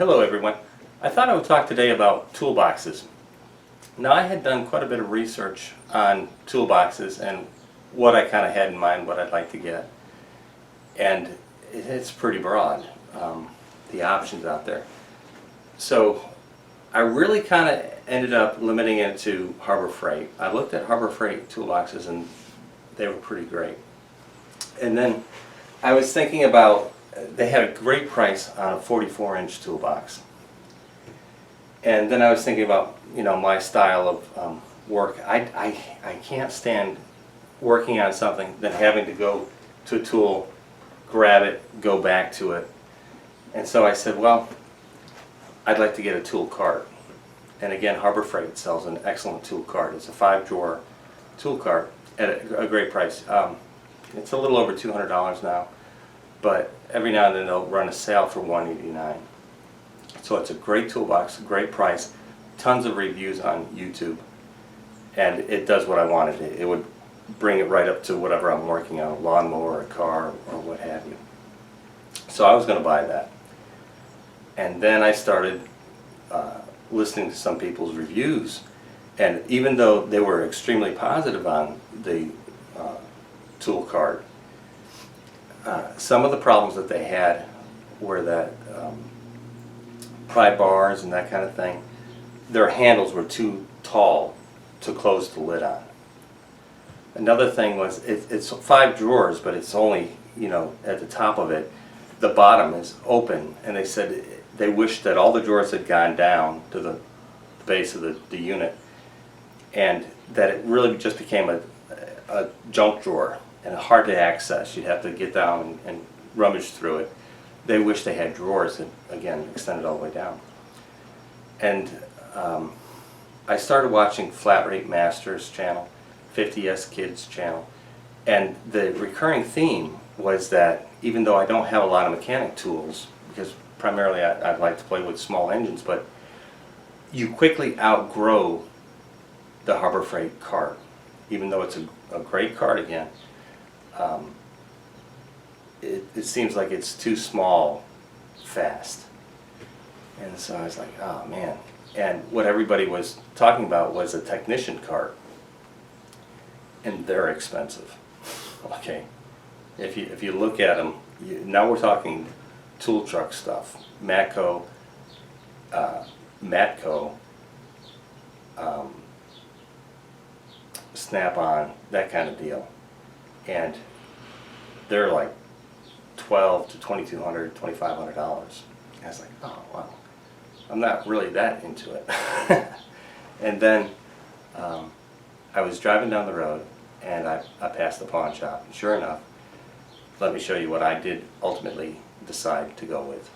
Hello everyone. I thought I would talk today about toolboxes. Now I had done quite a bit of research on toolboxes and what I kind of had in mind, what I'd like to get. And it's pretty broad, the options out there. So I really kind of ended up limiting it to Harbor Freight. I looked at Harbor Freight toolboxes and they were pretty great. And then I was thinking about, they had a great price on a 44-inch toolbox. And then I was thinking about, my style of work. I can't stand working on something, then having to go to a tool, grab it, go back to it. And so I said, well, I'd like to get a tool cart. And again, Harbor Freight sells an excellent tool cart. It's a 5-drawer tool cart at a great price. It's a little over $200 now, but every now and then they'll run a sale for $189. So it's a great toolbox, great price, tons of reviews on YouTube, and it does what I wanted. It would bring it right up to whatever I'm working on, a lawnmower, a car, or what have you. So I was going to buy that. And then I started listening to some people's reviews, and even though they were extremely positive on the tool cart, some of the problems that they had were that pry bars and that kind of thing, their handles were too tall to close the lid on. Another thing was it's 5 drawers, but it's only, at the top of it, the bottom is open, and they said they wished that all the drawers had gone down to the base of the unit, and that it really just became a junk drawer and hard to access. You'd have to get down and rummage through it. They wish they had drawers that, again, extended all the way down. And I started watching Flat Rate Masters channel, 50S Kids channel, and the recurring theme was that even though I don't have a lot of mechanic tools, because primarily I'd like to play with small engines, but you quickly outgrow the Harbor Freight cart. Even though it's a great cart again, it seems like it's too small fast. And so I was like, oh man. And what everybody was talking about was a technician cart, and they're expensive. Okay, if you look at them, now we're talking tool truck stuff, Matco, Snap-on, that kind of deal, and they're like $1,200 to $2,200, $2,500. I was like, oh wow, I'm not really that into it. And then I was driving down the road, and I passed the pawn shop, and sure enough, let me show you what I did ultimately decide to go with.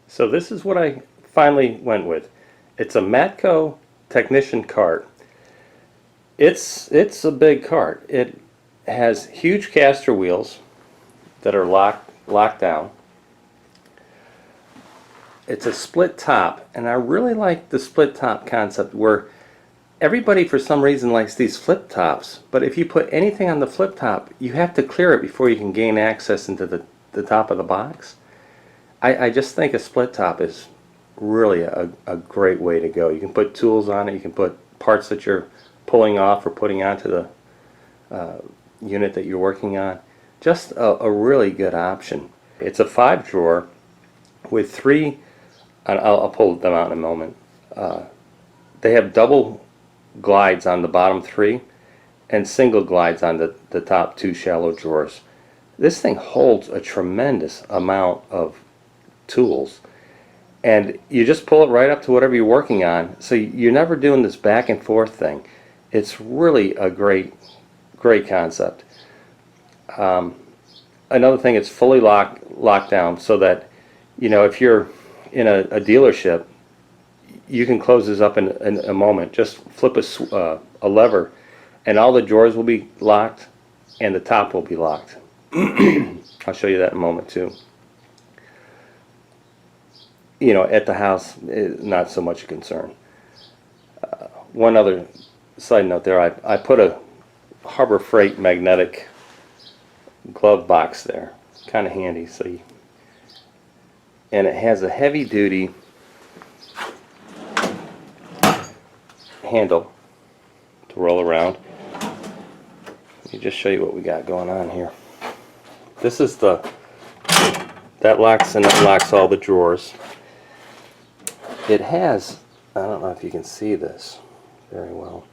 So this is what I finally went with. It's a Matco technician cart. It's a big cart. It has huge caster wheels that are locked down. It's a split top, and I really like the split top concept where everybody for some reason likes these flip tops, but if you put anything on the flip top, you have to clear it before you can gain access into the top of the box. I just think a split top is really a great way to go. You can put tools on it, you can put parts that you're pulling off or putting onto the unit that you're working on. Just a really good option. It's a 5-drawer with 3, I'll pull them out in a moment. They have double glides on the bottom 3 and single glides on the top 2 shallow drawers. This thing holds a tremendous amount of tools, and you just pull it right up to whatever you're working on, so you're never doing this back and forth thing. It's really a great concept. Another thing, it's fully locked down, so that if you're in a dealership, you can close this up in a moment. Just flip a lever, and all the drawers will be locked, and the top will be locked. I'll show you that in a moment too. At the house, not so much a concern. One other side note there, I put a Harbor Freight magnetic glove box there. Kind of handy. So and it has a heavy duty handle to roll around. Let me just show you what we got going on here. This is that locks and unlocks all the drawers. It has, I don't know if you can see this very well,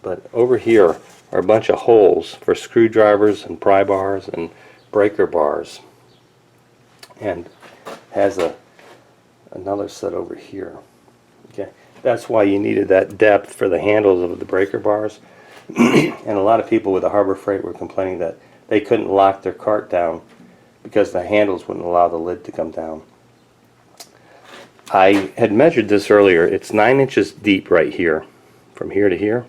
but over here are a bunch of holes for screwdrivers and pry bars and breaker bars, and has another set over here. Okay, that's why you needed that depth for the handles of the breaker bars. And a lot of people with the Harbor Freight were complaining that they couldn't lock their cart down because the handles wouldn't allow the lid to come down. I had measured this earlier. It's 9 inches deep right here, from here to here,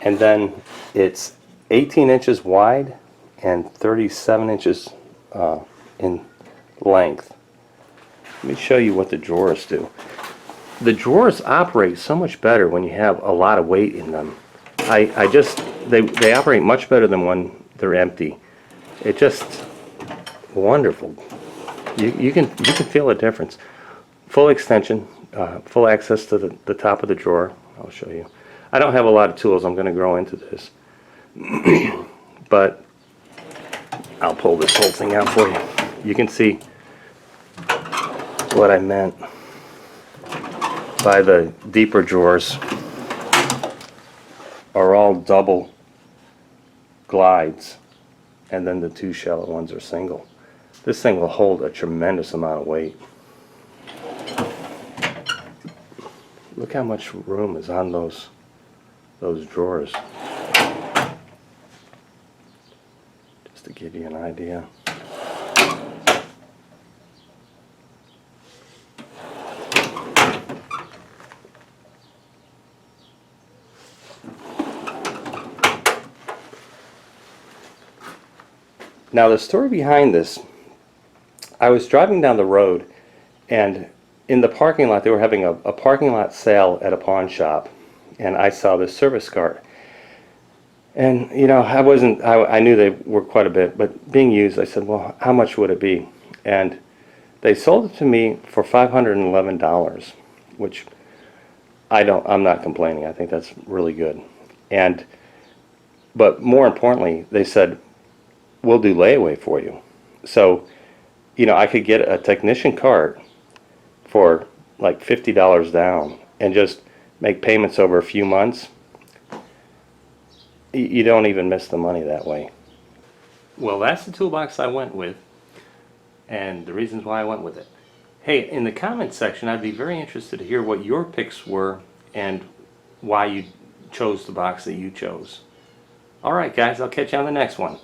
and then it's 18 inches wide and 37 inches in length. Let me show you what the drawers do. The drawers operate so much better when you have a lot of weight in them. They operate much better than when they're empty. It's just wonderful. You can feel a difference. Full extension, full access to the top of the drawer. I'll show you. I don't have a lot of tools. I'm going to grow into this, but I'll pull this whole thing out for you. You can see what I meant by the deeper drawers are all double glides, and then the two shallow ones are single. This thing will hold a tremendous amount of weight. Look how much room is on those drawers. Just to give you an idea. Now the story behind this, I was driving down the road, and in the parking lot they were having a parking lot sale at a pawn shop, and I saw this service cart. And you know, I knew they were quite a bit, but being used, I said, well, how much would it be? And they sold it to me for $511, which I'm not complaining. I think that's really good. But more importantly, they said, we'll do layaway for you. So, you know, I could get a technician cart for like $50 down and just make payments over a few months. You don't even miss the money that way. Well, that's the toolbox I went with, and the reasons why I went with it. Hey, in the comments section, I'd be very interested to hear what your picks were and why you chose the box that you chose. All right, guys, I'll catch you on the next one.